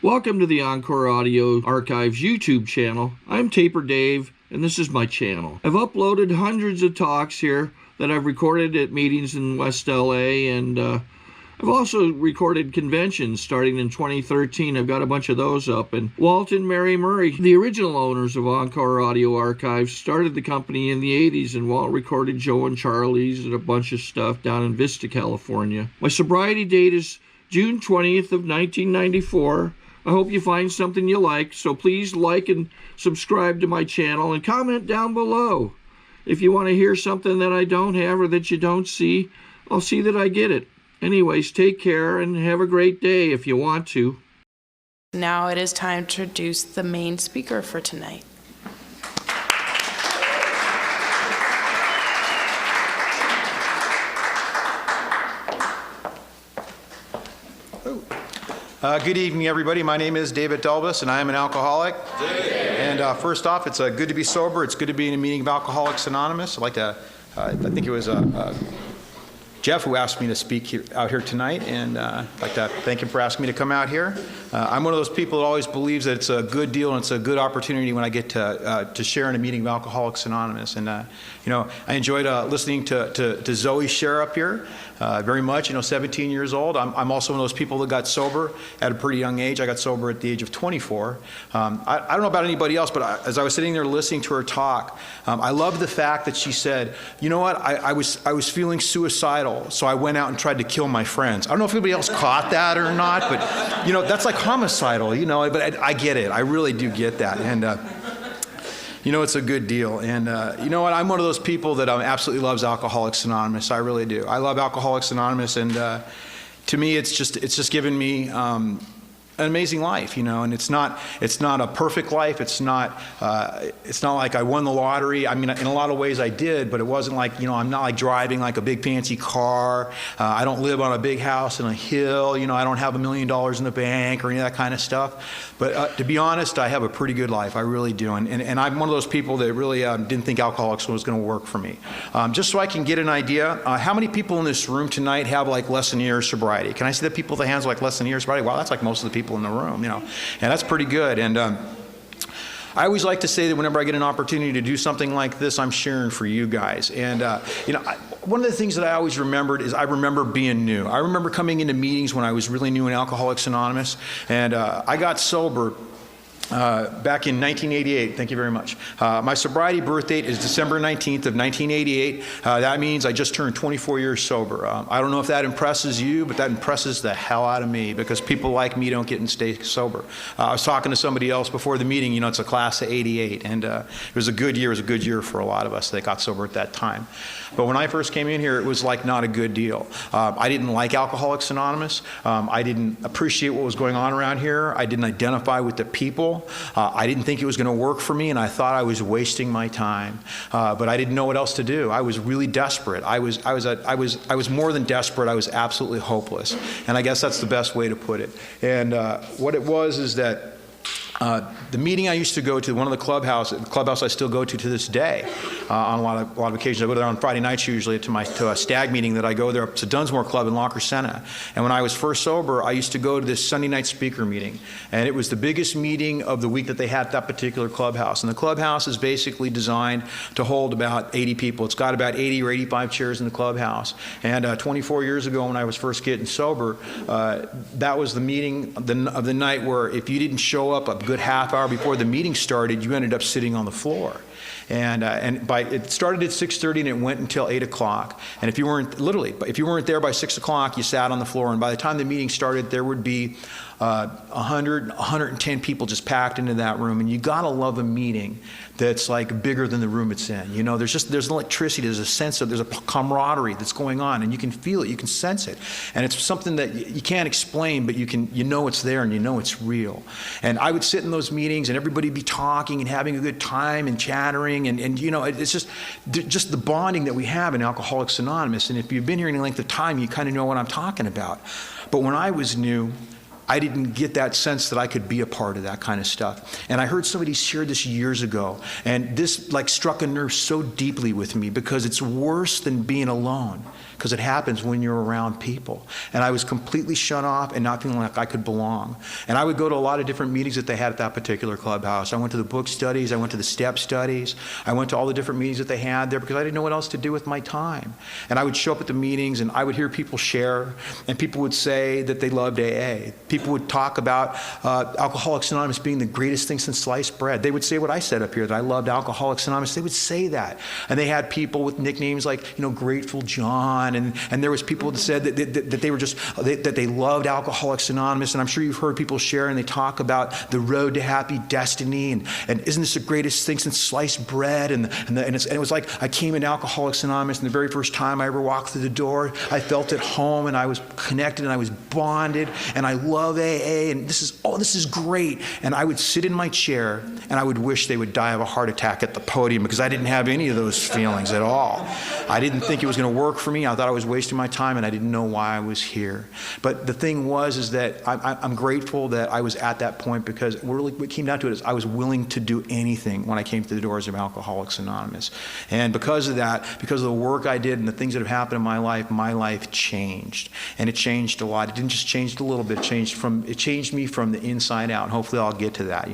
Welcome to the Encore Audio Archives YouTube channel. I'm Taper Dave, and this is my channel. I've uploaded hundreds of talks here that I've recorded at meetings in West LA, and I've also recorded conventions starting in 2013. I've got a bunch of those up. And Walt and Mary Murray, the original owners of Encore Audio Archives, started the company in the 80s, and Walt recorded Joe and Charlie's and a bunch of stuff down in Vista, California. My sobriety date is June 20th of 1994. I hope you find something you like, so please like and subscribe to my channel and comment down below. If you want to hear something that I don't have or that you don't see, I'll see that I get it. Anyways, take care and have a great day if you want to. Now it is time to introduce the main speaker for tonight. Good evening, everybody. My name is David Delbus, and I am an alcoholic. And first off, it's good to be sober. It's good to be in a meeting of Alcoholics Anonymous. I'd like to, I think it was Jeff who asked me to speak out here tonight, and I'd like to thank him for asking me to come out here. I'm one of those people that always believes that it's a good deal and it's a good opportunity when I get to share in a meeting of Alcoholics Anonymous. And you know, I enjoyed listening to Zoe share up here very much. You know, 17 years old. I'm also one of those people that got sober at a pretty young age. I got sober at the age of 24. I don't know about anybody else, but as I was sitting there listening to her talk, I loved the fact that she said, you know what, I was feeling suicidal, so I went out and tried to kill my friends. I don't know if anybody else caught that or not, but you know, that's like homicidal, you know, but I get it. I really do get that. And you know, it's a good deal. And you know what, I'm one of those people that absolutely loves Alcoholics Anonymous. I really do. I love Alcoholics Anonymous, and to me, it's just given me an amazing life, you know. And it's not a perfect life. It's not like I won the lottery. I mean, in a lot of ways I did, but it wasn't like, you know, I'm not like driving like a big fancy car. I don't live on a big house in a hill. You know, I don't have $1 million in the bank or any of that kind of stuff. But to be honest, I have a pretty good life. I really do. And I'm one of those people that really didn't think alcoholics was going to work for me. Just so I can get an idea, how many people in this room tonight have like less than a year sobriety? Can I see the people with the hands like less than a year sobriety? Wow, that's like most of the people in the room, you know, and that's pretty good. And I always like to say that whenever I get an opportunity to do something like this, I'm sharing for you guys. And you know, one of the things that I always remembered is I remember being new. I remember coming into meetings when I was really new in Alcoholics Anonymous, and I got sober back in 1988. Thank you very much. My sobriety birth date is December 19th of 1988. That means I just turned 24 years sober. I don't know if that impresses you, but that impresses the hell out of me, because people like me don't get and stay sober. I was talking to somebody else before the meeting. You know, it's a class of 88, and it was a good year. It was a good year for a lot of us that got sober at that time. But when I first came in here, it was like not a good deal. I didn't like Alcoholics Anonymous. I didn't appreciate what was going on around here. I didn't identify with the people. I didn't think it was going to work for me, and I thought I was wasting my time. But I didn't know what else to do. I was really desperate. I was more than desperate. I was absolutely hopeless. And I guess that's the best way to put it. And what it was is that the meeting I used to go to, one of the clubhouse I still go to this day, on a lot of occasions. I go there on Friday nights usually to a stag meeting that I go there. It's a Dunsmore Club in La Crescenta. And when I was first sober, I used to go to this Sunday night speaker meeting. And it was the biggest meeting of the week that they had at that particular clubhouse. And the clubhouse is basically designed to hold about 80 people. It's got about 80 or 85 chairs in the clubhouse. And 24 years ago when I was first getting sober, that was the meeting of the night where if you didn't show up a good half hour before the meeting started, you ended up sitting on the floor. And it started at 6:30 and it went until 8 o'clock. And if you weren't there by 6 o'clock, you sat on the floor. And by the time the meeting started, there would be 100, 110 people just packed into that room. And you gotta love a meeting that's like bigger than the room it's in. You know, there's electricity, there's a sense of, there's a camaraderie that's going on, and you can feel it, you can sense it. And it's something that you can't explain, but you know it's there and you know it's real. And I would sit in those meetings and everybody would be talking and having a good time and chattering, and you know, it's just the bonding that we have in Alcoholics Anonymous. And if you've been here any length of time, you kind of know what I'm talking about. But when I was new, I didn't get that sense that I could be a part of that kind of stuff. And I heard somebody share this years ago, and this like struck a nerve so deeply with me because it's worse than being alone, because it happens when you're around people. And I was completely shut off and not feeling like I could belong. And I would go to a lot of different meetings that they had at that particular clubhouse. I went to the book studies, I went to the step studies, I went to all the different meetings that they had there because I didn't know what else to do with my time. And I would show up at the meetings and I would hear people share, and people would say that they loved AA. People would talk about Alcoholics Anonymous being the greatest thing since sliced bread. They would say what I said up here, that I loved Alcoholics Anonymous. They would say that. And they had people with nicknames like, Grateful John, and there was people that said that they were just, that they loved Alcoholics Anonymous. And I'm sure you've heard people share, and they talk about the road to happy destiny, and isn't this the greatest thing since sliced bread? And it was like I came into Alcoholics Anonymous, and the very first time I ever walked through the door, I felt at home, and I was connected, and I was bonded, and I love AA, and this is great. And I would sit in my chair, and I would wish they would die of a heart attack at the podium, because I didn't have any of those feelings at all. I didn't think it was going to work for me. I thought I was wasting my time, and I didn't know why I was here. But the thing is that I'm grateful that I was at that point, because really what came down to it is I was willing to do anything when I came to the doors of Alcoholics Anonymous. And because of that, because of the work I did and the things that have happened in my life changed. And it changed a lot. It didn't just change a little bit. It changed me from the inside out. And hopefully I'll get to that,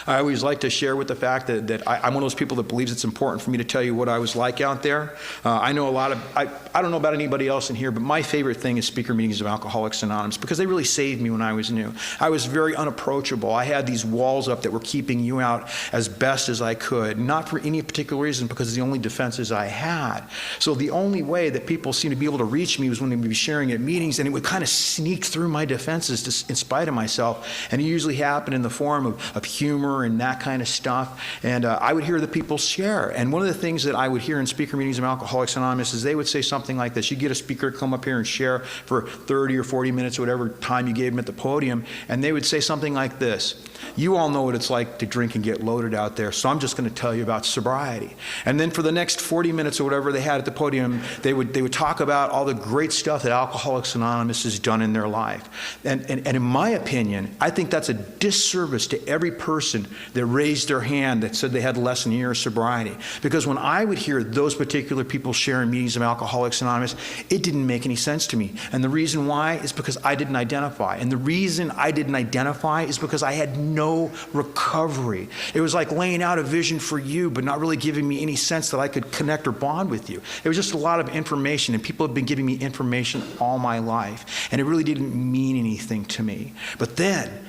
I always like to share with the fact that I'm one of those people that believes it's important for me to tell you what I was like out there. I know I don't know about anybody else in here, but my favorite thing is speaker meetings of Alcoholics Anonymous, because they really saved me when I was new. I was very unapproachable. I had these walls up that were keeping you out as best as I could, not for any particular reason, because it's the only defenses I had. So the only way that people seemed to be able to reach me was when they would be sharing at meetings, and it would kind of sneak through my defenses in spite of myself. And it usually happened in the form of humor and that kind of stuff. And I would hear the people share. And one of the things that I would hear in speaker meetings of Alcoholics Anonymous is they would say something like this. You get a speaker to come up here and share for 30 or 40 minutes, or whatever time you gave them at the podium, and they would say something like this. You all know what it's like to drink and get loaded out there, so I'm just going to tell you about sobriety. And then for the next 40 minutes or whatever they had at the podium, they would talk about all the great stuff that Alcoholics Anonymous has done in their life. And in my opinion, I think that's a disservice to every person that raised their hand that said they had less than a year of sobriety. Because when I would hear those particular people share in meetings of Alcoholics Anonymous, it didn't make any sense to me. And the reason why is because I didn't identify. And the reason I didn't identify is because I had no recovery. It was like laying out a vision for you, but not really giving me any sense that I could connect or bond with you. It was just a lot of information, and people have been giving me information all my life, and it really didn't mean anything to me. But then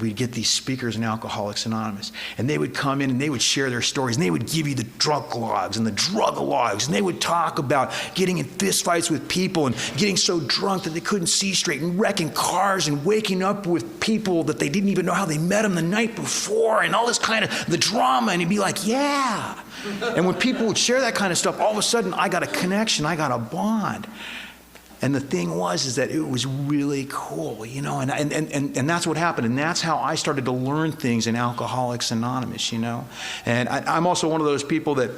we'd get these speakers in Alcoholics Anonymous, and they would come in and they would share their stories, and they would give you the drunk logs and the drug logs, and they would talk about getting in fist fights with people and getting so drunk that they couldn't see straight, and wrecking cars and waking up with people that they didn't even know how they met them the night before, and all this kind of the drama. And you'd be like, yeah. And when people would share that kind of stuff, all of a sudden I got a connection, I got a bond. And the thing is that it was really cool, and that's what happened. And that's how I started to learn things in Alcoholics Anonymous, And I'm also one of those people that,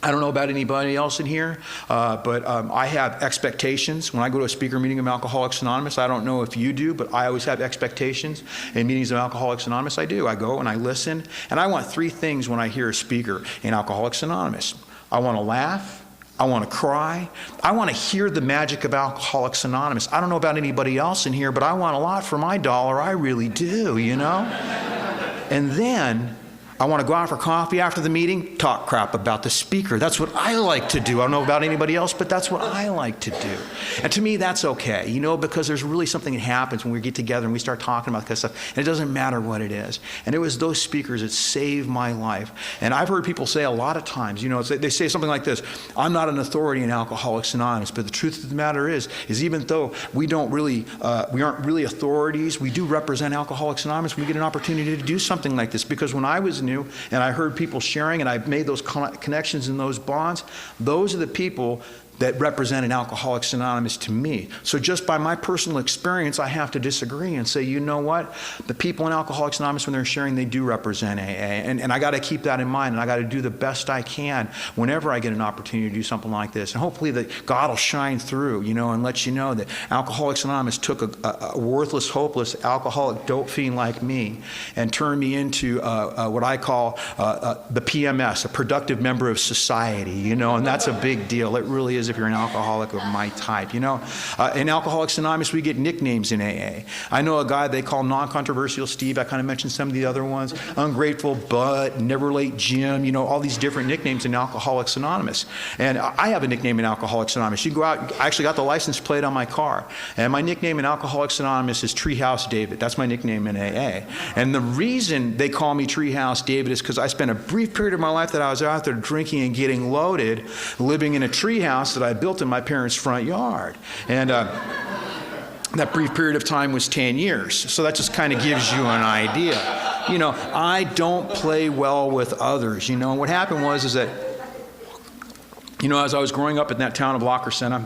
I don't know about anybody else in here, but I have expectations. When I go to a speaker meeting of Alcoholics Anonymous, I don't know if you do, but I always have expectations. In meetings of Alcoholics Anonymous, I do. I go and I listen. And I want three things when I hear a speaker in Alcoholics Anonymous. I want to laugh. I want to cry. I want to hear the magic of Alcoholics Anonymous. I don't know about anybody else in here, but I want a lot for my dollar. I really do, And then I want to go out for coffee after the meeting, talk crap about the speaker. That's what I like to do. I don't know about anybody else, but that's what I like to do. And to me, that's okay, because there's really something that happens when we get together and we start talking about this stuff, and it doesn't matter what it is. And it was those speakers that saved my life. And I've heard people say a lot of times, they say something like this: I'm not an authority in Alcoholics Anonymous, but the truth of the matter is even though we aren't really authorities, we do represent Alcoholics Anonymous. We get an opportunity to do something like this, because when I was new and I heard people sharing and I made those connections and those bonds, those are the people that represented Alcoholics Anonymous to me. So just by my personal experience, I have to disagree and say, you know what? The people in Alcoholics Anonymous, when they're sharing, they do represent AA. And I got to keep that in mind, and I got to do the best I can whenever I get an opportunity to do something like this. And hopefully that God will shine through, you know, and let you know that Alcoholics Anonymous took a worthless, hopeless, alcoholic dope fiend like me and turned me into what I call the PMS, a productive member of society, you know, and that's a big deal. It really is if you're an alcoholic of my type, you know. In Alcoholics Anonymous, we get nicknames in AA. I know a guy they call Non-Controversial Steve. I kind of mentioned some of the other ones. Ungrateful Bud, Never Late Jim, you know, all these different nicknames in Alcoholics Anonymous. And I have a nickname in Alcoholics Anonymous. You go out, I actually got the license plate on my car. And my nickname in Alcoholics Anonymous is Treehouse David. That's my nickname in AA. And the reason they call me Treehouse David is because I spent a brief period of my life that I was out there drinking and getting loaded, living in a treehouse that I built in my parents' front yard. And that brief period of time was 10 years. So that just kind of gives you an idea. You know, I don't play well with others. You know, what happened was that, you know, as I was growing up in that town of Locker Center,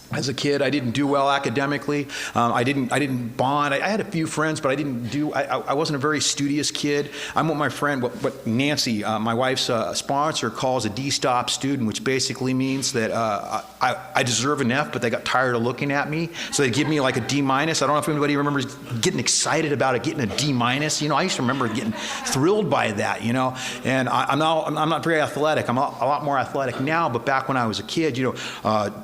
as a kid, I didn't do well academically. I didn't bond. I had a few friends, but I wasn't a very studious kid. I'm what my friend, what Nancy, my wife's sponsor, calls a D-stop student, which basically means that I deserve an F, but they got tired of looking at me, so they give me like a D-. I don't know if anybody remembers getting excited about it, getting a D-. You know, I used to remember getting thrilled by that, you know. And I'm not very athletic. I'm a lot more athletic now, but back when I was a kid, you know,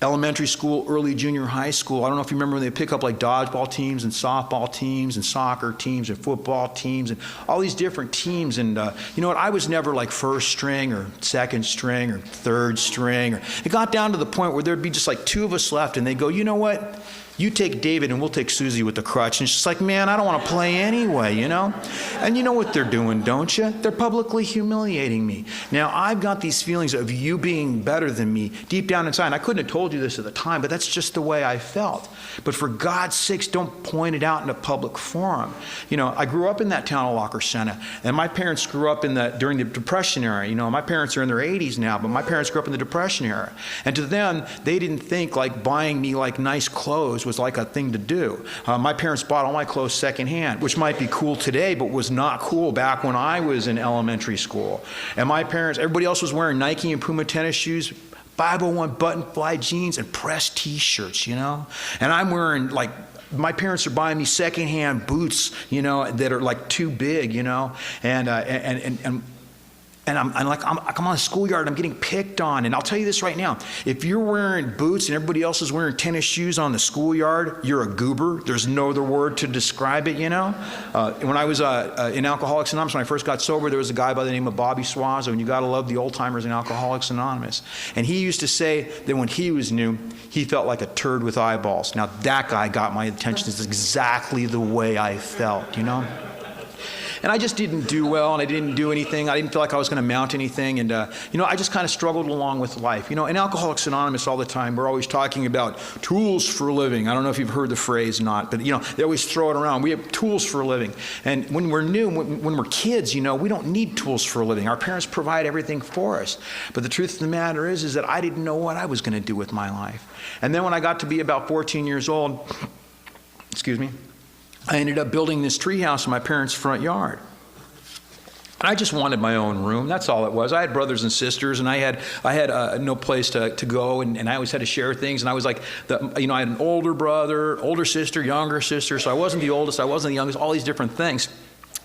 elementary school, early junior high school. I don't know if you remember when they pick up like dodgeball teams and softball teams and soccer teams and football teams and all these different teams. And you know what? I was never like first string or second string or third string. It got down to the point where there'd be just like two of us left, and they go, you know what? You take David and we'll take Susie with the crutch. And she's like, man, I don't want to play anyway, you know? And you know what they're doing, don't you? They're publicly humiliating me. Now, I've got these feelings of you being better than me deep down inside. And I couldn't have told you this at the time, but that's just the way I felt. But for God's sakes, don't point it out in a public forum. You know, I grew up in that town of Locker Center, and my parents grew up during the Depression era. You know, my parents are in their 80s now, but my parents grew up in the Depression era. And to them, they didn't think like buying me like nice clothes was like a thing to do. My parents bought all my clothes secondhand, which might be cool today, but was not cool back when I was in elementary school. And my parents, everybody else was wearing Nike and Puma tennis shoes, 501 button fly jeans, and pressed t-shirts, you know? And I'm wearing like, my parents are buying me secondhand boots, you know, that are like too big, you know? And I'm on a schoolyard and I'm getting picked on. And I'll tell you this right now. If you're wearing boots and everybody else is wearing tennis shoes on the schoolyard, you're a goober. There's no other word to describe it, you know? When I was in Alcoholics Anonymous, when I first got sober, there was a guy by the name of Bobby Suazo, and you got to love the old-timers in Alcoholics Anonymous. And he used to say that when he was new, he felt like a turd with eyeballs. Now, that guy got my attention. It's exactly the way I felt, you know? And I just didn't do well, and I didn't do anything. I didn't feel like I was going to mount anything. And, you know, I just kind of struggled along with life. You know, in Alcoholics Anonymous all the time, we're always talking about tools for a living. I don't know if you've heard the phrase or not, but, you know, they always throw it around. We have tools for a living. And when we're new, when we're kids, you know, we don't need tools for a living. Our parents provide everything for us. But the truth of the matter is that I didn't know what I was going to do with my life. And then when I got to be about 14 years old, I ended up building this treehouse in my parents' front yard. And I just wanted my own room. That's all it was. I had brothers and sisters, and I had no place to go, and I always had to share things. And I was like, you know, I had an older brother, older sister, younger sister, so I wasn't the oldest, I wasn't the youngest, all these different things.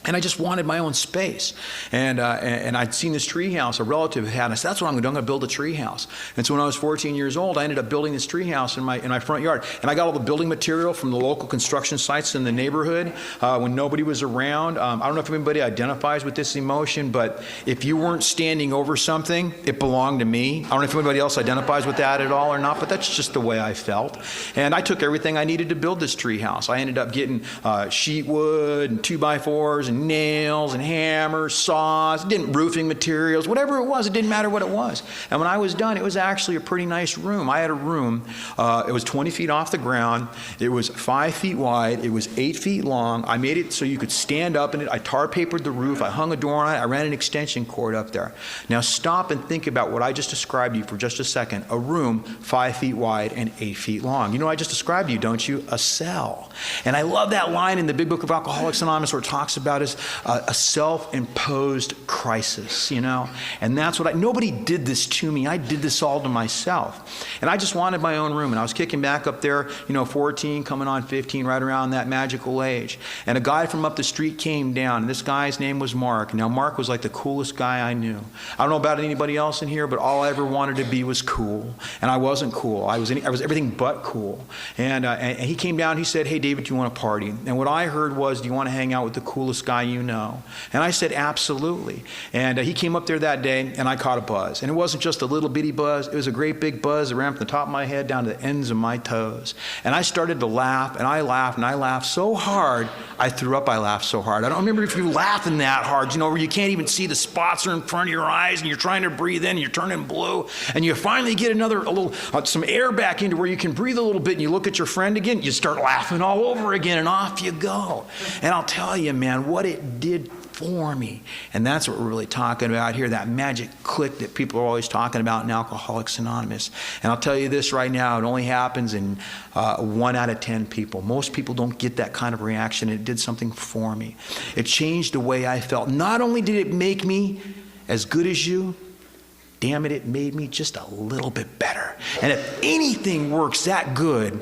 And I just wanted my own space. And I'd seen this tree house, a relative had, and I said, that's what I'm going to do. I'm going to build a tree house. And so when I was 14 years old, I ended up building this tree house in my front yard. And I got all the building material from the local construction sites in the neighborhood when nobody was around. I don't know if anybody identifies with this emotion, but if you weren't standing over something, it belonged to me. I don't know if anybody else identifies with that at all or not, but that's just the way I felt. And I took everything I needed to build this tree house. I ended up getting sheet wood and 2x4s and and nails and hammers, saws, roofing materials, whatever it was, it didn't matter what it was. And when I was done, it was actually a pretty nice room. I had a room, it was 20 feet off the ground, it was 5 feet wide, it was 8 feet long. I made it so you could stand up in it. I tar papered the roof, I hung a door on it, I ran an extension cord up there. Now stop and think about what I just described to you for just a second. A room 5 feet wide and 8 feet long. You know what I just described to you, don't you? A cell. And I love that line in the Big Book of Alcoholics Anonymous where it talks about is a self-imposed crisis, you know? And that's what nobody did this to me. I did this all to myself. And I just wanted my own room. And I was kicking back up there, 14, coming on 15, right around that magical age. And a guy from up the street came down. And this guy's name was Mark. Now, Mark was like the coolest guy I knew. I don't know about anybody else in here, but all I ever wanted to be was cool. And I wasn't cool. I was everything but cool. And he came down, he said, "Hey, David, do you want to party?" And what I heard was, "Do you want to hang out with the coolest guy you know?" And I said, "Absolutely." And he came up there that day, and I caught a buzz. And it wasn't just a little bitty buzz. It was a great big buzz that ran from the top of my head down to the ends of my toes. And I started to laugh, and I laughed so hard, I threw up. I laughed so hard. I don't remember if you were laughing that hard, where you can't even see the spots are in front of your eyes, and you're trying to breathe in, and you're turning blue, and you finally get some air back into where you can breathe a little bit, and you look at your friend again, you start laughing all over again, and off you go. And I'll tell you, man, what it did for me. And that's what we're really talking about here, that magic click that people are always talking about in Alcoholics Anonymous. And I'll tell you this right now, it only happens in 1 out of 10 people. Most people don't get that kind of reaction. It did something for me. It changed the way I felt. Not only did it make me as good as you, damn it, it made me just a little bit better. And if anything works that good,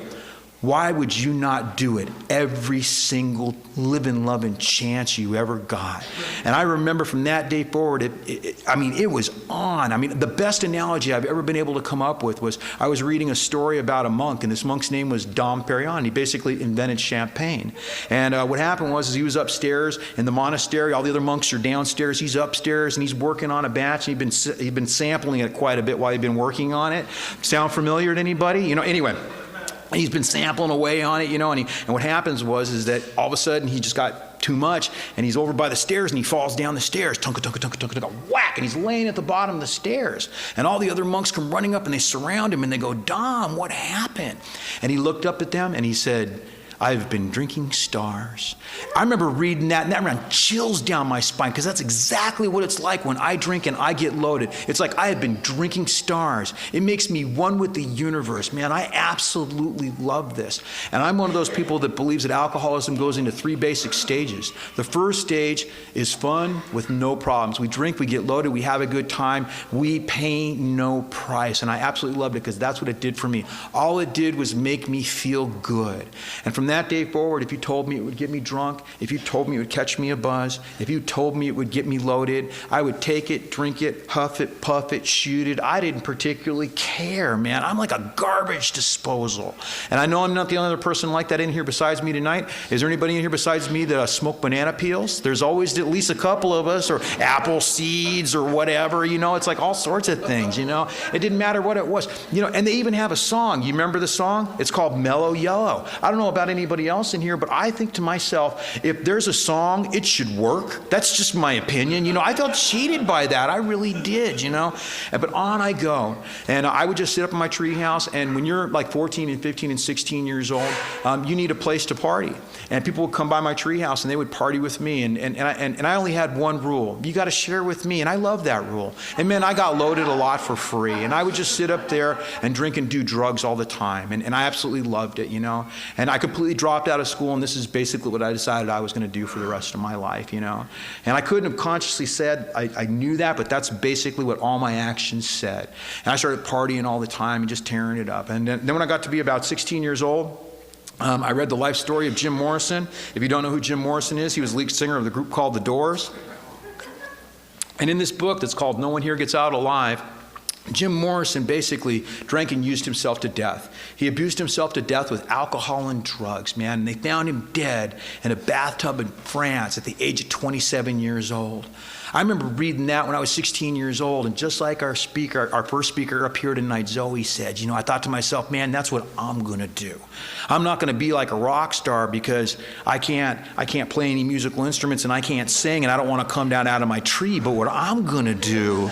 why would you not do it every single living, loving chance you ever got? And I remember from that day forward, it was on. The best analogy I've ever been able to come up with was I was reading a story about a monk, and this monk's name was Dom Perignon. He basically invented champagne. And what happened was he was upstairs in the monastery. All the other monks are downstairs. He's upstairs, and he's working on a batch. And he'd been sampling it quite a bit while he'd been working on it. Sound familiar to anybody? Anyway. He's been sampling away on it, and what happens is that all of a sudden he just got too much, and he's over by the stairs, and he falls down the stairs, whack, and he's laying at the bottom of the stairs. And all the other monks come running up, and they surround him, and they go, "Dom, what happened?" And he looked up at them, and he said, "I've been drinking stars." I remember reading that, and that ran chills down my spine, because that's exactly what it's like when I drink and I get loaded. It's like I have been drinking stars. It makes me one with the universe. Man, I absolutely love this. And I'm one of those people that believes that alcoholism goes into 3 basic stages. The first stage is fun with no problems. We drink, we get loaded, we have a good time, we pay no price. And I absolutely loved it, because that's what it did for me. All it did was make me feel good. And from that day forward, if you told me it would get me drunk, if you told me it would catch me a buzz, if you told me it would get me loaded, I would take it, drink it, huff it, puff it, shoot it. I didn't particularly care, man. I'm like a garbage disposal. And I know I'm not the only other person like that in here besides me tonight. Is there anybody in here besides me that smoke banana peels? There's always at least a couple of us, or apple seeds or whatever, it's like all sorts of things, It didn't matter what it was. And they even have a song. You remember the song? It's called Mellow Yellow. I don't know about anybody else in here, but I think to myself, if there's a song, it should work. That's just my opinion. I felt cheated by that. I really did, But on I go. And I would just sit up in my treehouse, and when you're like 14 and 15 and 16 years old, you need a place to party. And people would come by my treehouse, and they would party with me. And I only had one rule. You got to share with me. And I love that rule. And man, I got loaded a lot for free. And I would just sit up there and drink and do drugs all the time. And I absolutely loved it, And I completely dropped out of school, and this is basically what I decided I was going to do for the rest of my life, And I couldn't have consciously said I knew that, but that's basically what all my actions said. And I started partying all the time and just tearing it up. And then when I got to be about 16 years old, I read the life story of Jim Morrison. If you don't know who Jim Morrison is, he was lead singer of the group called The Doors. And in this book that's called No One Here Gets Out Alive, Jim Morrison basically drank and used himself to death. He abused himself to death with alcohol and drugs, man. And they found him dead in a bathtub in France at the age of 27 years old. I remember reading that when I was 16 years old, and just like our first speaker up here tonight, Zoe said, I thought to myself, man, that's what I'm going to do. I'm not going to be like a rock star because I can't play any musical instruments and I can't sing and I don't want to come down out of my tree, but what I'm going to do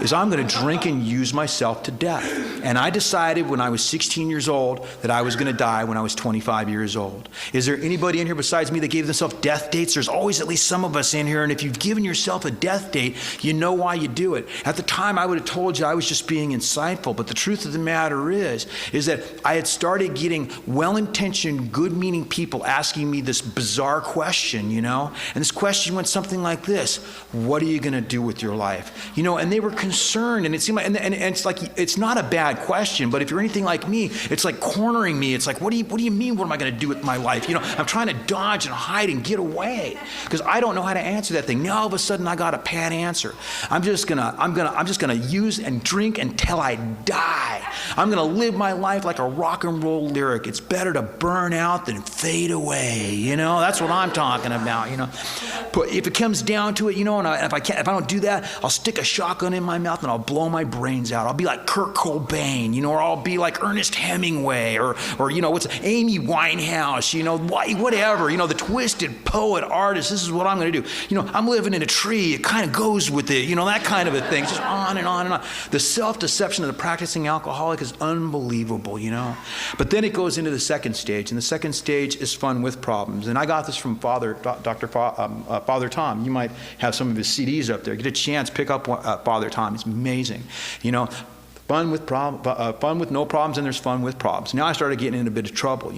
is I'm going to drink and use myself to death. And I decided when I was 16 years old that I was going to die when I was 25 years old. Is there anybody in here besides me that gave themselves death dates? There's always at least some of us in here, and if you've given yourself a death date, you know why you do it. At the time, I would have told you I was just being insightful, but the truth of the matter is that I had started getting well-intentioned, good-meaning people asking me this bizarre question, and this question went something like this: what are you going to do with your life? And they were concerned, and it seemed like, and it's like, it's not a bad question, but if you're anything like me, it's like cornering me. It's like, what do you mean, what am I going to do with my life? I'm trying to dodge and hide and get away because I don't know how to answer that thing. Now all of a sudden I got a pat answer. I'm just gonna use and drink until I die. I'm gonna live my life like a rock and roll lyric. It's better to burn out than fade away. That's what I'm talking about. But if it comes down to it, and if I don't do that, I'll stick a shotgun in my mouth and I'll blow my brains out. I'll be like Kurt Cobain, or I'll be like Ernest Hemingway, or what's Amy Winehouse, whatever, the twisted poet artist. This is what I'm going to do. I'm living in a tree. It kind of goes with it, that kind of a thing. It's just on and on and on. The self-deception of the practicing alcoholic is unbelievable, But then it goes into the second stage, and the second stage is fun with problems. And I got this from Father Tom. You might have some of his CDs up there. Get a chance, pick up Father Tom. It's amazing, Fun with no problems, and there's fun with problems. Now I started getting in a bit of trouble,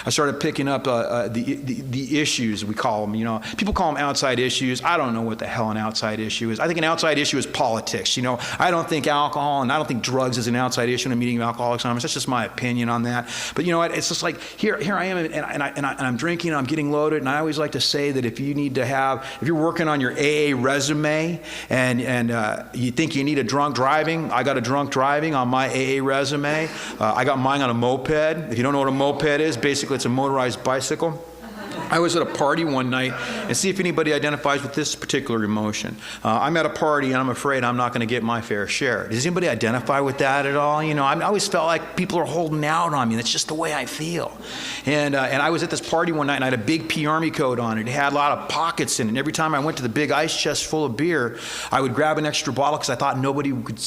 I started picking up the issues, we call them, People call them outside issues. I don't know what the hell an outside issue is. I think an outside issue is politics, I don't think alcohol and I don't think drugs is an outside issue in a meeting of Alcoholics Anonymous. That's just my opinion on that. But you know what? It's just like, here I am, and I'm drinking, and I'm getting loaded, and I always like to say that if you're working on your AA resume, and you think you need a drunk driving, I got a drunk driving on my AA resume. I got mine on a moped. If you don't know what a moped is, basically it's a motorized bicycle. I was at a party one night, and see if anybody identifies with this particular emotion. I'm at a party, and I'm afraid I'm not going to get my fair share. Does anybody identify with that at all? I always felt like people are holding out on me. That's just the way I feel. And I was at this party one night, and I had a big P Army coat on. It had a lot of pockets in it. And every time I went to the big ice chest full of beer, I would grab an extra bottle because I thought nobody would.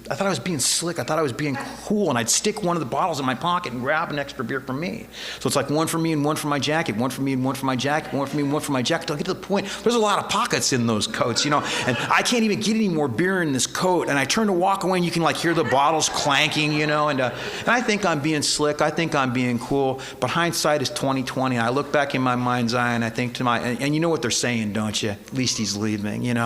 I thought I was being slick. I thought I was being cool, and I'd stick one of the bottles in my pocket and grab an extra beer for me. So it's like one for me and one for my jacket, one for me and one for my jacket, one for me and one for my jacket. I'll get to the point. There's a lot of pockets in those coats, and I can't even get any more beer in this coat. And I turn to walk away, and you can hear the bottles clanking, and I think I'm being slick. I think I'm being cool. But hindsight is 20/20. I look back in my mind's eye, and I think and you know what they're saying, don't you? At least he's leaving, And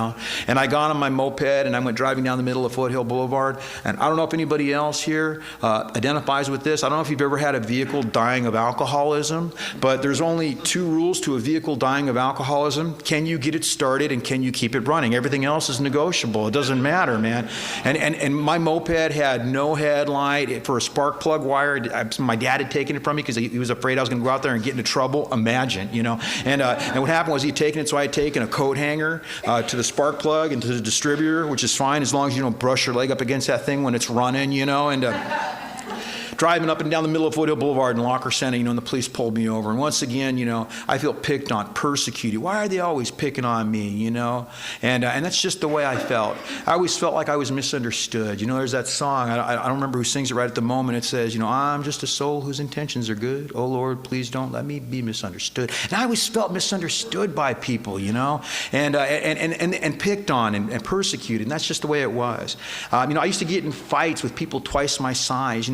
I got on my moped, and I went driving down the middle of Foothill Boulevard. And I don't know if anybody else here identifies with this. I don't know if you've ever had a vehicle dying of alcoholism, but there's only two rules to a vehicle dying of alcoholism. Can you get it started, and can you keep it running? Everything else is negotiable. It doesn't matter, man. And my moped had no headlight for a spark plug wire. My dad had taken it from me because he was afraid I was going to go out there and get into trouble. Imagine, And what happened was he'd taken it, so I had taken a coat hanger to the spark plug and to the distributor, which is fine as long as you don't brush your leg up against that thing when it's running, and driving up and down the middle of Foothill Boulevard in Locker Center, and the police pulled me over. And once again, I feel picked on, persecuted. Why are they always picking on me, And that's just the way I felt. I always felt like I was misunderstood. There's that song, I don't remember who sings it right at the moment. It says, I'm just a soul whose intentions are good. Oh, Lord, please don't let me be misunderstood. And I always felt misunderstood by people, and picked on and persecuted. And that's just the way it was. I used to get in fights with people twice my size,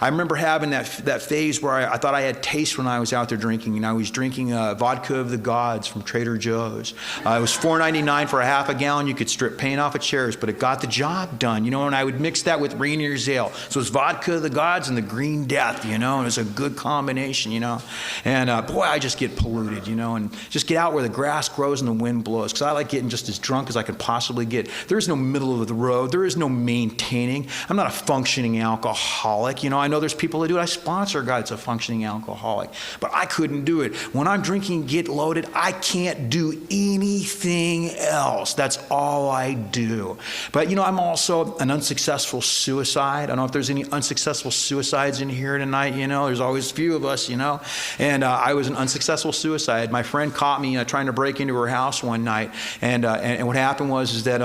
I remember having that phase where I thought I had taste when I was out there drinking, and I was drinking vodka of the gods from Trader Joe's. It was $4.99 for a half a gallon. You could strip paint off of chairs, but it got the job done, you know, and I would mix that with Rainier's Ale. So it was vodka of the gods and the Green Death, you know, and it was a good combination, you know. And boy, I just get polluted, you know, and just get out where the grass grows and the wind blows, because I like getting just as drunk as I could possibly get. There is no middle of the road. There is no maintaining. I'm not a functioning alcoholic, you know. I know there's people that do it. I sponsor a guy that's a functioning alcoholic, but I couldn't do it. When I'm drinking, get loaded, I can't do anything else. That's all I do. But, you know, I'm also an unsuccessful suicide. I don't know if there's any unsuccessful suicides in here tonight, you know. There's always a few of us, you know. And I was an unsuccessful suicide. My friend caught me trying to break into her house one night, and what happened was that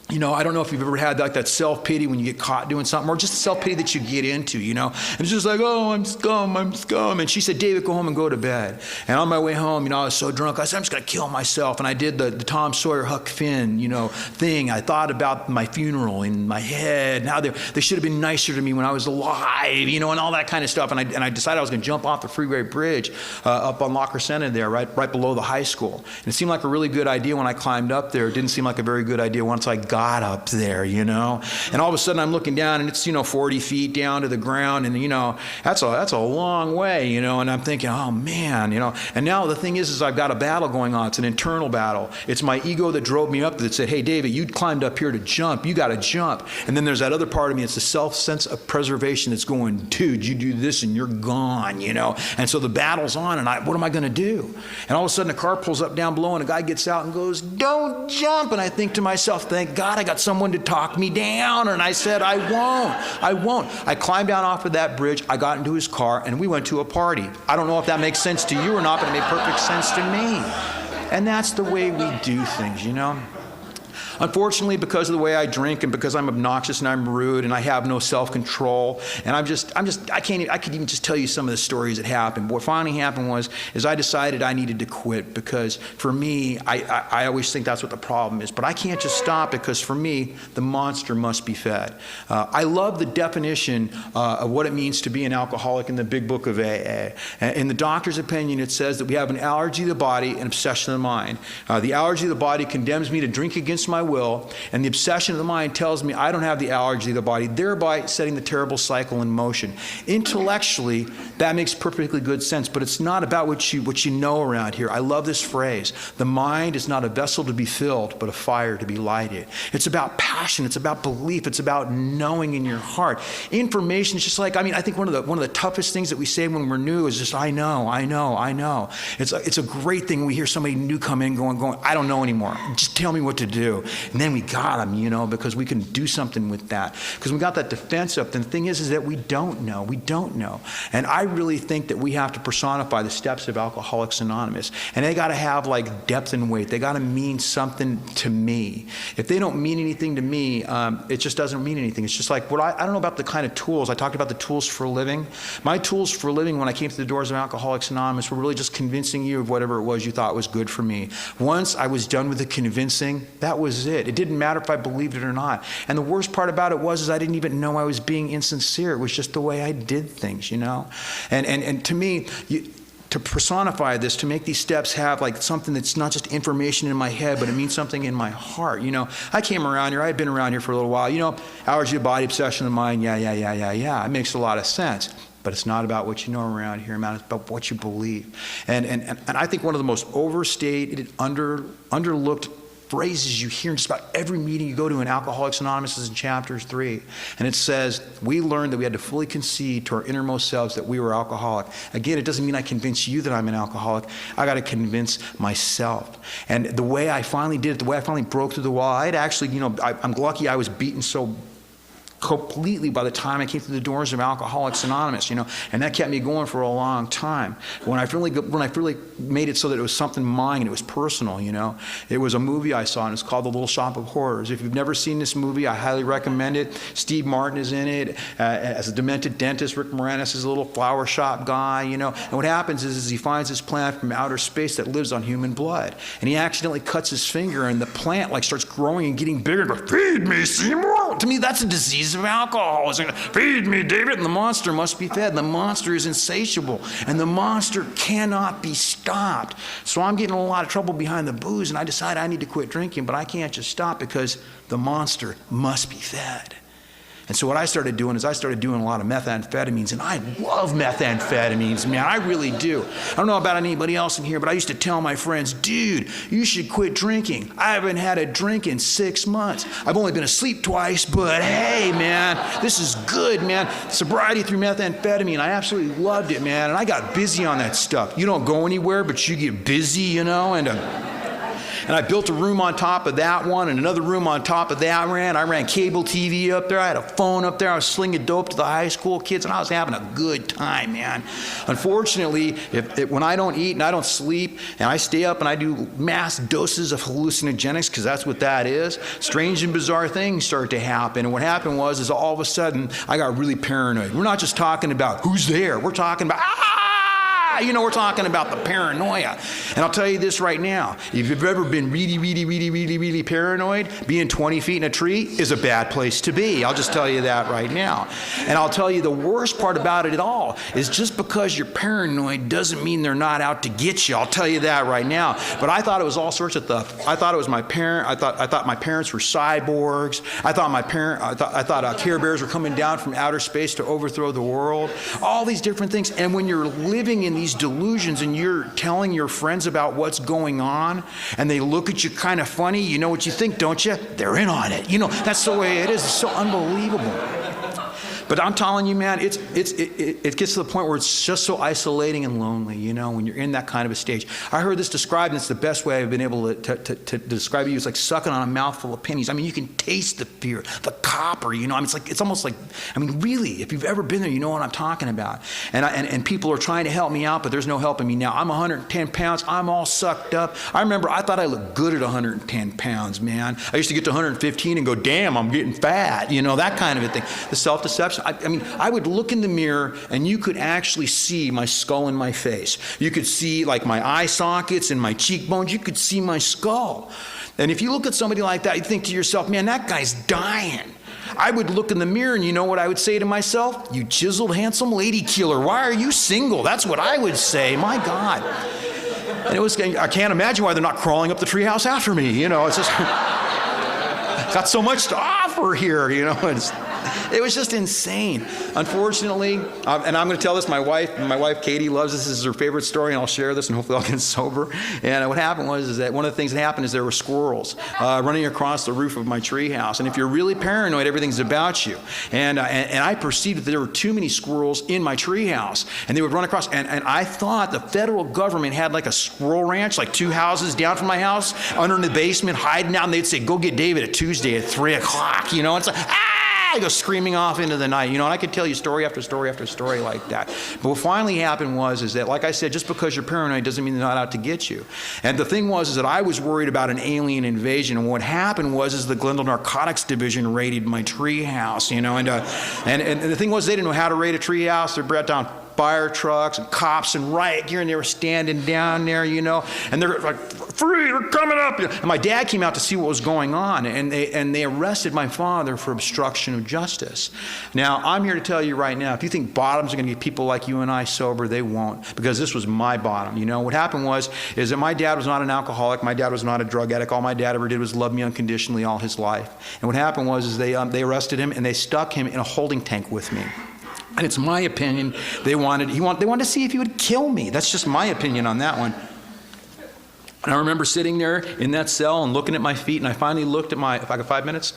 you know, I don't know if you've ever had like that self-pity when you get caught doing something, or just the self-pity that you get into, you know. And it's just like, oh, I'm scum. And she said, David, go home and go to bed. And on my way home, you know, I was so drunk, I said, I'm just going to kill myself. And I did the Tom Sawyer, Huck Finn, you know, thing. I thought about my funeral in my head, and how they should have been nicer to me when I was alive, you know, and all that kind of stuff. And I decided I was going to jump off the freeway bridge up on La Crescenta there, right below the high school. And it seemed like a really good idea when I climbed up there. It didn't seem like a very good idea once I got up there, you know. And all of a sudden I'm looking down, and it's, you know, 40 feet down to the ground, and, you know, that's a long way, you know. And I'm thinking, oh man, you know. And now the thing is I've got a battle going on. It's an internal battle. It's my ego that drove me up that said, hey David, you climbed up here to jump, you got to jump. And then there's that other part of me, it's the self-sense of preservation that's going, dude, you do this and you're gone, you know. And so the battle's on, and what am I going to do? And all of a sudden a car pulls up down below, and a guy gets out and goes, don't jump. And I think to myself, thank God I got someone to talk me down. And I said, I won't. I climbed down off of that bridge, I got into his car, and we went to a party. I don't know if that makes sense to you or not, but it made perfect sense to me. And that's the way we do things, you know. Unfortunately, because of the way I drink, and because I'm obnoxious and I'm rude and I have no self-control, and I could even just tell you some of the stories that happened. But what finally happened is I decided I needed to quit, because for me, I always think that's what the problem is. But I can't just stop, because for me, the monster must be fed. I love the definition of what it means to be an alcoholic in the big book of AA. In the doctor's opinion, it says that we have an allergy of the body and obsession of the mind. The allergy of the body condemns me to drink against my will, and the obsession of the mind tells me I don't have the allergy of the body, thereby setting the terrible cycle in motion. Intellectually, that makes perfectly good sense, but it's not about what you know around here. I love this phrase. The mind is not a vessel to be filled, but a fire to be lighted. It's about passion. It's about belief. It's about knowing in your heart. Information is just like, I think one of the toughest things that we say when we're new is just, I know. It's a great thing when we hear somebody new come in going, I don't know anymore. Just tell me what to do. And then we got them, you know, because we can do something with that. Because we got that defense up. And the thing is that we don't know. And I really think that we have to personify the steps of Alcoholics Anonymous. And they got to have like depth and weight. They got to mean something to me. If they don't mean anything to me, it just doesn't mean anything. It's just like, I don't know about the kind of tools. I talked about the tools for a living. My tools for a living when I came to the doors of Alcoholics Anonymous were really just convincing you of whatever it was you thought was good for me. Once I was done with the convincing, that was it. It didn't matter if I believed it or not. And the worst part about it was I didn't even know I was being insincere. It was just the way I did things, you know. And to me, to personify this, to make these steps have like something that's not just information in my head, but it means something in my heart. You know, I came around here, I had been around here for a little while, you know, allergy of the body, obsession of the mind, yeah. It makes a lot of sense. But it's not about what you know around here, man. It's about what you believe. And I think one of the most overstated, underlooked phrases you hear in just about every meeting you go to in Alcoholics Anonymous is in chapter 3. And it says, we learned that we had to fully concede to our innermost selves that we were alcoholic. Again, it doesn't mean I convince you that I'm an alcoholic. I got to convince myself. And the way I finally did it, the way I finally broke through the wall, I'd actually, you know, I'm lucky I was beaten so completely by the time I came through the doors of Alcoholics Anonymous, you know, and that kept me going for a long time. When I really made it so that it was something mine, it was personal, you know. It was a movie I saw, and it's called The Little Shop of Horrors. If you've never seen this movie, I highly recommend it. Steve Martin is in it as a demented dentist. Rick Moranis is a little flower shop guy, you know. And what happens is he finds this plant from outer space that lives on human blood, and he accidentally cuts his finger, and the plant like starts growing and getting bigger. Feed me, Seymour! To me, that's a disease of alcoholism. Feed me, David. And the monster must be fed. The monster is insatiable, and the monster cannot be stopped. So I'm getting in a lot of trouble behind the booze, and I decide I need to quit drinking, but I can't just stop because the monster must be fed. And so what I started doing is I started doing a lot of methamphetamines, and I love methamphetamines, man, I really do. I don't know about anybody else in here, but I used to tell my friends, dude, you should quit drinking. I haven't had a drink in 6 months. I've only been asleep twice, but hey, man, this is good, man. Sobriety through methamphetamine, I absolutely loved it, man, and I got busy on that stuff. You don't go anywhere, but you get busy, you know, and I built a room on top of that one and another room on top of that. I ran cable TV up there. I had a phone up there. I was slinging dope to the high school kids, and I was having a good time, man. Unfortunately, when I don't eat and I don't sleep and I stay up and I do mass doses of hallucinogenics, because that's what that is, strange and bizarre things start to happen. And what happened was all of a sudden, I got really paranoid. We're not just talking about who's there. We're talking about, you know, we're talking about the paranoia. And I'll tell you this right now. If you've ever been really paranoid, being 20 feet in a tree is a bad place to be. I'll just tell you that right now. And I'll tell you the worst part about it all is just because you're paranoid doesn't mean they're not out to get you. I'll tell you that right now. But I thought it was all sorts of stuff. I thought it was my parent. I thought my parents were cyborgs. I thought Care Bears were coming down from outer space to overthrow the world. All these different things. And when you're living in these delusions and you're telling your friends about what's going on and they look at you kind of funny, you know what you think, don't you? They're in on it. You know, that's the way it is. It's so unbelievable. But I'm telling you, man, it gets to the point where it's just so isolating and lonely, you know, when you're in that kind of a stage. I heard this described, and it's the best way I've been able to describe it. It's like sucking on a mouthful of pennies. I mean, you can taste the fear, the copper, you know. I mean, it's almost like, I mean, really, if you've ever been there, you know what I'm talking about. And people are trying to help me out, but there's no helping me now. I'm 110 pounds. I'm all sucked up. I remember I thought I looked good at 110 pounds, man. I used to get to 115 and go, damn, I'm getting fat, you know, that kind of a thing. The self-deception. I mean, I would look in the mirror and you could actually see my skull in my face. You could see like my eye sockets and my cheekbones. You could see my skull. And if you look at somebody like that, you think to yourself, man, that guy's dying. I would look in the mirror and you know what I would say to myself? You chiseled, handsome lady killer. Why are you single? That's what I would say. My God. And it was, I can't imagine why they're not crawling up the treehouse after me. You know, it's just got so much to offer here, you know. It was just insane. Unfortunately, and I'm going to tell this, my wife Katie loves this. This is her favorite story, and I'll share this, and hopefully I'll get sober. And what happened was that one of the things that happened is there were squirrels running across the roof of my treehouse. And if you're really paranoid, everything's about you. And I perceived that there were too many squirrels in my treehouse, and they would run across. And I thought the federal government had like a squirrel ranch, like 2 houses down from my house, under in the basement, hiding out, and they'd say, "Go get David at Tuesday at 3 o'clock." You know, and it's like, I go screaming off into the night, you know, and I could tell you story after story after story like that. But what finally happened was that, like I said, just because you're paranoid doesn't mean they're not out to get you. And the thing was that I was worried about an alien invasion, and what happened was the Glendale Narcotics Division raided my treehouse, you know, and the thing was they didn't know how to raid a treehouse. They brought down fire trucks and cops and riot gear, and they were standing down there, you know, and they're like, "Free, they're coming up." And my dad came out to see what was going on, and they arrested my father for obstruction of justice. Now, I'm here to tell you right now, if you think bottoms are going to get people like you and I sober, they won't, because this was my bottom. You know, what happened is that my dad was not an alcoholic. My dad was not a drug addict. All my dad ever did was love me unconditionally all his life. And what happened was they arrested him, and they stuck him in a holding tank with me. And it's my opinion, they wanted to see if he would kill me. That's just my opinion on that one. And I remember sitting there in that cell and looking at my feet, and I finally looked at if I got 5 minutes?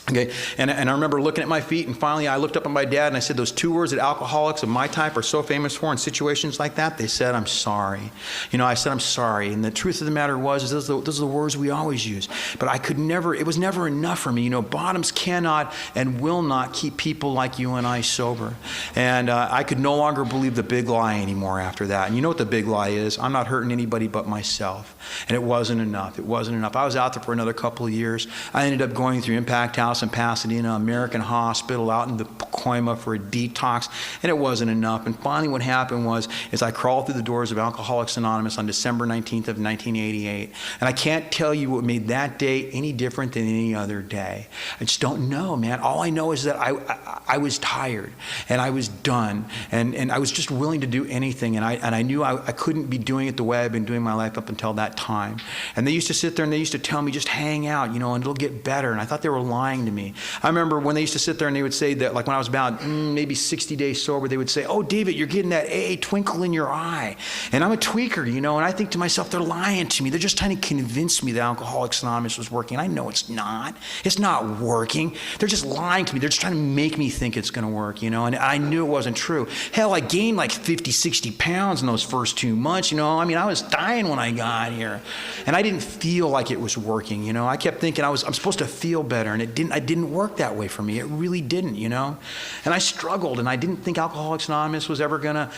Okay, and I remember looking at my feet, and finally I looked up at my dad and I said, those 2 words that alcoholics of my type are so famous for in situations like that, they said, "I'm sorry." You know, I said, "I'm sorry." And the truth of the matter was, those are the words we always use. But it was never enough for me. You know, bottoms cannot and will not keep people like you and I sober. And I could no longer believe the big lie anymore after that. And you know what the big lie is? I'm not hurting anybody but myself. And it wasn't enough. It wasn't enough. I was out there for another couple of years. I ended up going through Impact House Treehouse in Pasadena, American Hospital, out in the Pacoima for a detox, and it wasn't enough. And finally what happened was I crawled through the doors of Alcoholics Anonymous on December 19th of 1988. And I can't tell you what made that day any different than any other day. I just don't know, man. All I know is that I was tired, and I was done, and I was just willing to do anything, and I knew I couldn't be doing it the way I've been doing my life up until that time. And they used to sit there and they used to tell me, just hang out, and it'll get better. And I thought they were lying to me. I remember when they used to sit there and they would say that, like when I was about maybe 60 days sober, they would say, oh, David, you're getting that AA twinkle in your eye. And I'm a tweaker, and I think to myself, they're lying to me. They're just trying to convince me that Alcoholics Anonymous was working. I know it's not. It's not working. They're just lying to me. They're just trying to make me think it's going to work, and I knew it wasn't true. Hell, I gained like 50, 60 pounds in those first 2 months, I was dying when I got here. And I didn't feel like it was working, I kept thinking I'm supposed to feel better, and it didn't work that way for me. It really didn't, And I struggled, and I didn't think Alcoholics Anonymous was ever going to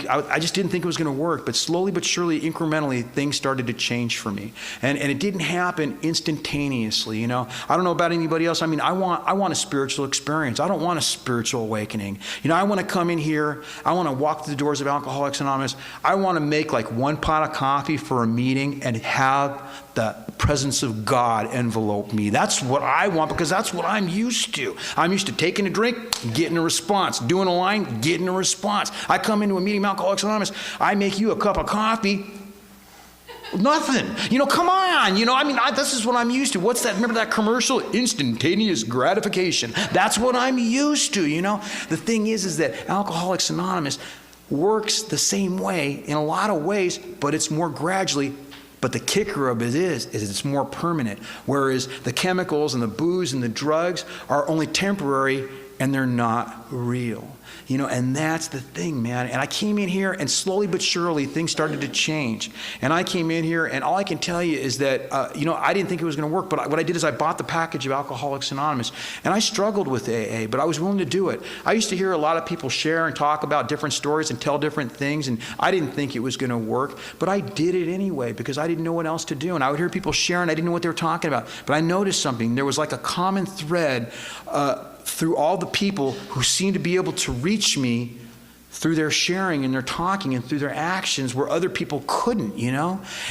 I just didn't think it was going to work. But slowly but surely, incrementally, things started to change for me. And it didn't happen instantaneously, I don't know about anybody else. I want a spiritual experience. I don't want a spiritual awakening. I want to come in here. I want to walk through the doors of Alcoholics Anonymous. I want to make like one pot of coffee for a meeting and have the presence of God envelope me. That's what I want, because that's what I'm used to. I'm used to taking a drink, getting a response, doing a line, getting a response. I come into a meeting of Alcoholics Anonymous, I make you a cup of coffee, nothing. Come on. This is what I'm used to. What's that? Remember that commercial? Instantaneous gratification. That's what I'm used to, The thing is that Alcoholics Anonymous works the same way in a lot of ways, but it's more gradually. But the kicker of it is it's more permanent. Whereas the chemicals and the booze and the drugs are only temporary, and they're not real. And that's the thing, man. And I came in here, and slowly but surely, things started to change. And I came in here, and all I can tell you is that, I didn't think it was going to work. But what I did is I bought the package of Alcoholics Anonymous. And I struggled with AA, but I was willing to do it. I used to hear a lot of people share and talk about different stories and tell different things. And I didn't think it was going to work. But I did it anyway, because I didn't know what else to do. And I would hear people share, and I didn't know what they were talking about. But I noticed something. There was like a common thread through all the people who seemed to be able to reach me through their sharing and their talking and through their actions, where other people couldn't,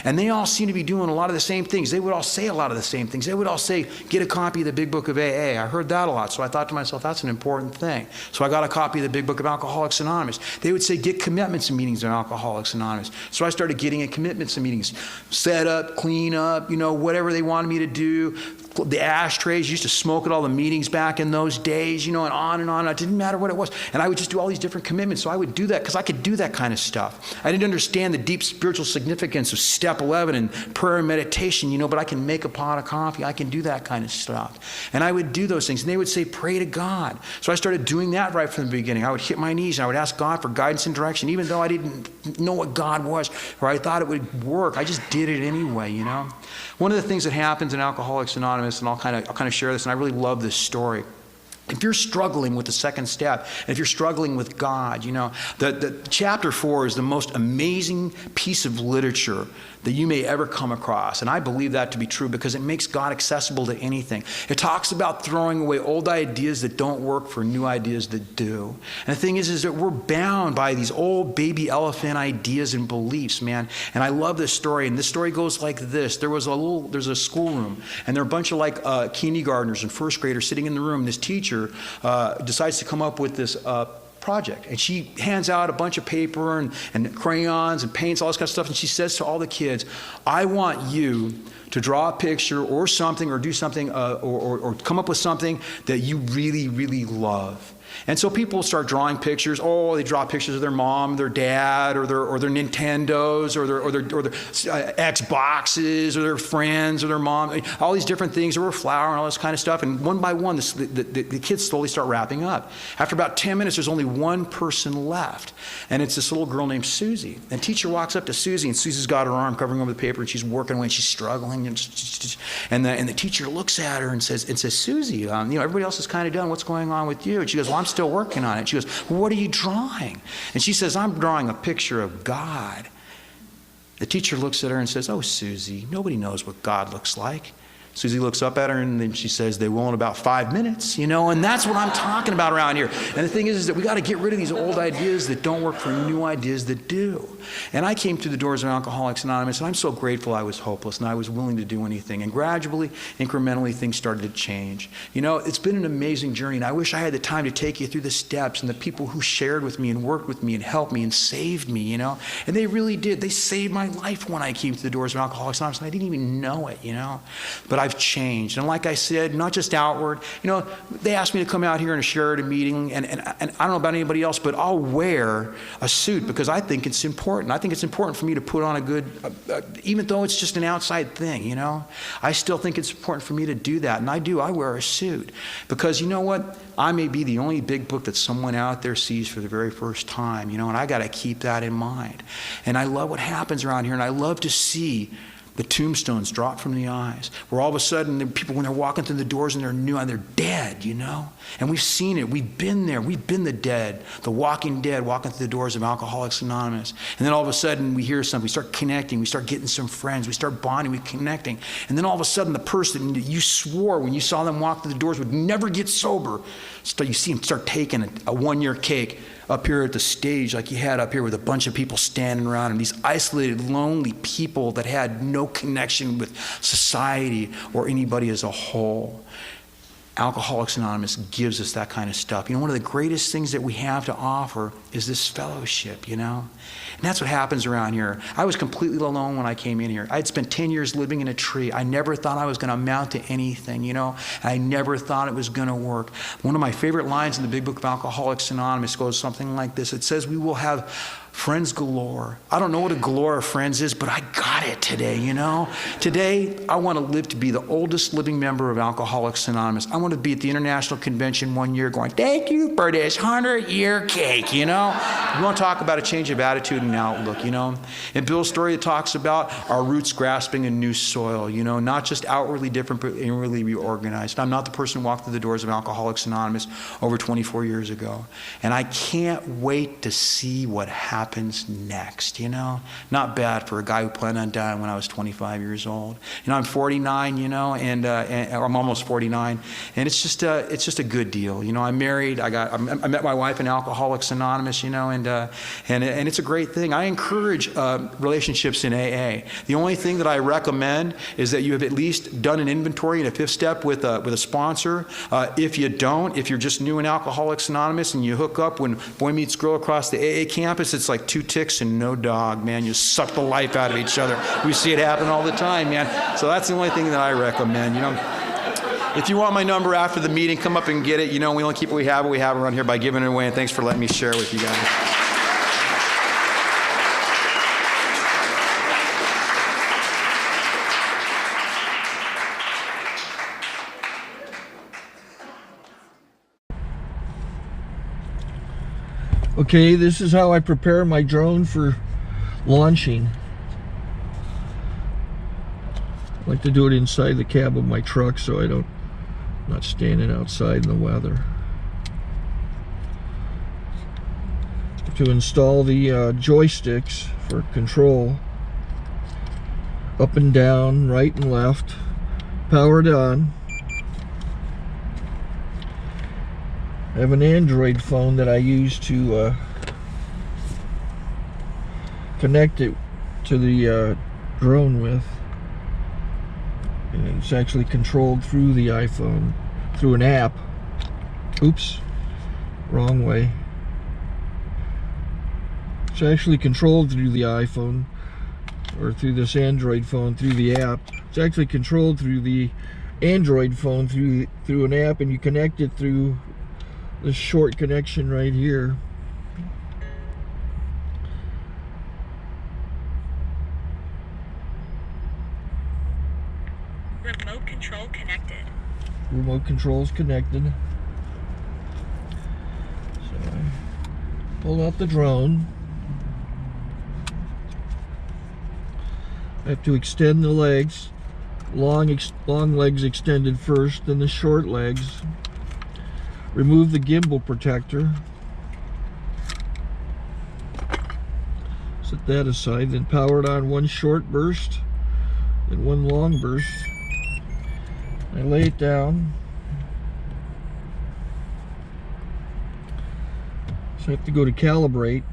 And they all seem to be doing a lot of the same things. They would all say a lot of the same things. They would all say, get a copy of the Big Book of AA. I heard that a lot. So I thought to myself, that's an important thing. So I got a copy of the Big Book of Alcoholics Anonymous. They would say, get commitments and meetings of Alcoholics Anonymous. So I started getting commitments and meetings. Set up, clean up, whatever they wanted me to do. The ashtrays, used to smoke at all the meetings back in those days, and on and on. It didn't matter what it was. And I would just do all these different commitments. So I would do that because I could do that kind of stuff. I didn't understand the deep spiritual significance of step 11 and prayer and meditation, but I can make a pot of coffee. I can do that kind of stuff. And I would do those things. And they would say, pray to God. So I started doing that right from the beginning. I would hit my knees and I would ask God for guidance and direction, even though I didn't know what God was or I thought it would work. I just did it anyway, One of the things that happens in Alcoholics Anonymous, and I'll kind of share this, and I really love this story. If you're struggling with the second step, and if you're struggling with God, the chapter 4 is the most amazing piece of literature that you may ever come across. And I believe that to be true because it makes God accessible to anything. It talks about throwing away old ideas that don't work for new ideas that do. And the thing is that we're bound by these old baby elephant ideas and beliefs, man. And I love this story. And this story goes like this. There's a schoolroom, and there are a bunch of kindergartners and first graders sitting in the room. This teacher decides to come up with this project, and she hands out a bunch of paper and crayons and paints, all this kind of stuff, and she says to all the kids, I want you to draw a picture or something, or do something, or come up with something that you really, really love. And so people start drawing pictures. Oh, they draw pictures of their mom, their dad, or their Nintendos, or their Xboxes, or their friends, or their mom, all these different things, or a flower and all this kind of stuff. And one by one, the kids slowly start wrapping up. After about 10 minutes, there's only one person left. And it's this little girl named Susie. And teacher walks up to Susie, and Susie's got her arm covering over the paper, and she's working away, and she's struggling. And the teacher looks at her and says, Susie, everybody else is kind of done. What's going on with you? And she goes, well, I'm still working on it. She goes, well, what are you drawing? And she says, I'm drawing a picture of God. The teacher looks at her and says, oh, Susie, nobody knows what God looks like. Susie looks up at her and then she says, they will in about 5 minutes, you know, and that's what I'm talking about around here. And the thing is that we got to get rid of these old ideas that don't work for new ideas that do. And I came through the doors of Alcoholics Anonymous, and I'm so grateful I was hopeless and I was willing to do anything. And gradually, incrementally, things started to change. You know, it's been an amazing journey, and I wish I had the time to take you through the steps and the people who shared with me and worked with me and helped me and saved me, you know. And they really did. They saved my life when I came through the doors of Alcoholics Anonymous, and I didn't even know it, you know. But I've changed. And like I said, not just outward. You know, they asked me to come out here and share at a meeting, and I don't know about anybody else, but I'll wear a suit because I think it's important. I think it's important for me to put on a good, even though it's just an outside thing, you know. I still think it's important for me to do that, and I do. I wear a suit because you know what? I may be the only big book that someone out there sees for the very first time, you know, and I got to keep that in mind. And I love what happens around here, and I love to see the tombstones drop from the eyes, where all of a sudden the people, when they're walking through the doors and they're new and they're dead, you know. And we've seen it. We've been there. We've been the dead, the walking dead, walking through the doors of Alcoholics Anonymous. And then all of a sudden we hear something. We start connecting. We start getting some friends. We start bonding. We connecting. And then all of a sudden the person that you swore when you saw them walk through the doors would never get sober, you see them start taking a one-year cake up here at the stage like you had up here with a bunch of people standing around, and these isolated, lonely people that had no connection with society or anybody as a whole. Alcoholics Anonymous gives us that kind of stuff. You know, one of the greatest things that we have to offer is this fellowship, you know? And that's what happens around here. I was completely alone when I came in here. I had spent 10 years living in a tree. I never thought I was going to amount to anything, you know? I never thought it was going to work. One of my favorite lines in the Big Book of Alcoholics Anonymous goes something like this. It says, we will have friends galore. I don't know what a galore of friends is, but I got it today, you know? Today, I want to live to be the oldest living member of Alcoholics Anonymous. I want to be at the International Convention one year going, thank you for this 100-year cake, you know? We want to talk about a change of attitude and outlook, you know? In Bill's story, it talks about our roots grasping a new soil, you know, not just outwardly different, but inwardly reorganized. I'm not the person who walked through the doors of Alcoholics Anonymous over 24 years ago. And I can't wait to see what happens next, you know? Not bad for a guy who planned on dying when I was 25 years old. You know, I'm 49, you know, and I'm almost 49, and it's just a good deal. You know, I'm married. I met my wife in Alcoholics Anonymous, you know, and it's a great thing. I encourage relationships in AA. The only thing that I recommend is that you have at least done an inventory and a fifth step with a sponsor. If you don't, if you're just new in Alcoholics Anonymous and you hook up when boy meets girl across the AA campus, it's like 2 ticks and no dog, man. You suck the life out of each other. We see it happen all the time, man. So that's the only thing that I recommend, you know. If you want my number after the meeting, come up and get it. You know, we only keep what we have around here by giving it away, and thanks for letting me share with you guys. Okay, this is how I prepare my drone for launching. I like to do it inside the cab of my truck so I'm not standing outside in the weather. To install the joysticks for control, up and down, right and left, powered on. I have an Android phone that I use to connect it to the drone with. And it's actually controlled through the iPhone, through an app. Oops, wrong way. It's actually controlled through the iPhone, or through this Android phone, through the app. It's actually controlled through the Android phone, through an app, and you connect it through this short connection right here. Remote control connected. Remote control's connected. So I pull out the drone. I have to extend the legs. Long legs extended first, then the short legs. Remove the gimbal protector. Set that aside, then power it on one short burst, then one long burst. I lay it down. So I have to go to calibrate.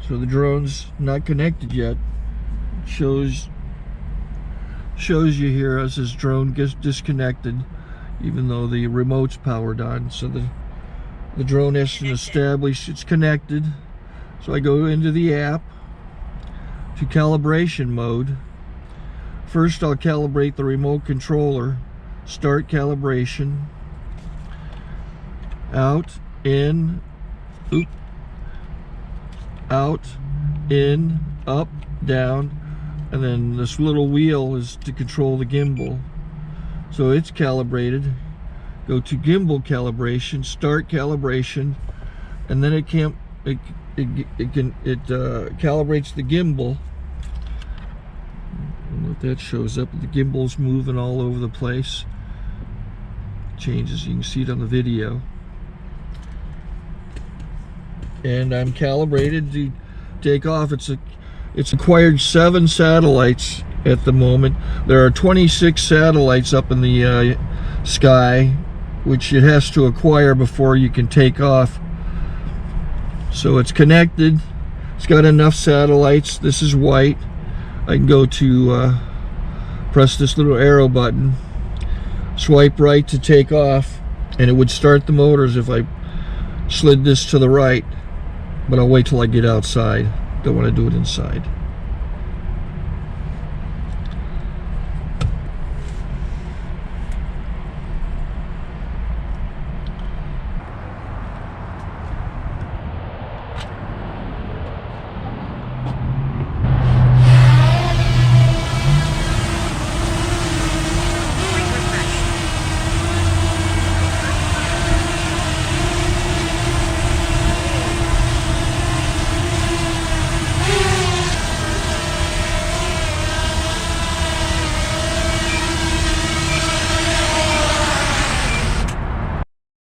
So the drone's not connected yet. It shows you here as this drone gets disconnected, even though the remote's powered on. So the drone has to establish it's connected. So I go into the app to calibration mode. First I'll calibrate the remote controller. Start calibration. Out, in, oop, out, in, up, down, and then this little wheel is to control the gimbal. So it's calibrated. Go to gimbal calibration, start calibration, and then it calibrates the gimbal. I don't know if that shows up. The gimbal's moving all over the place. Changes, you can see it on the video. And I'm calibrated to take off. It's acquired 7 satellites at the moment. There are 26 satellites up in the sky, which it has to acquire before you can take off. So it's connected. It's got enough satellites. This is white. I can go to press this little arrow button, swipe right to take off, and it would start the motors if I slid this to the right. But I'll wait till I get outside. Don't want to do it inside.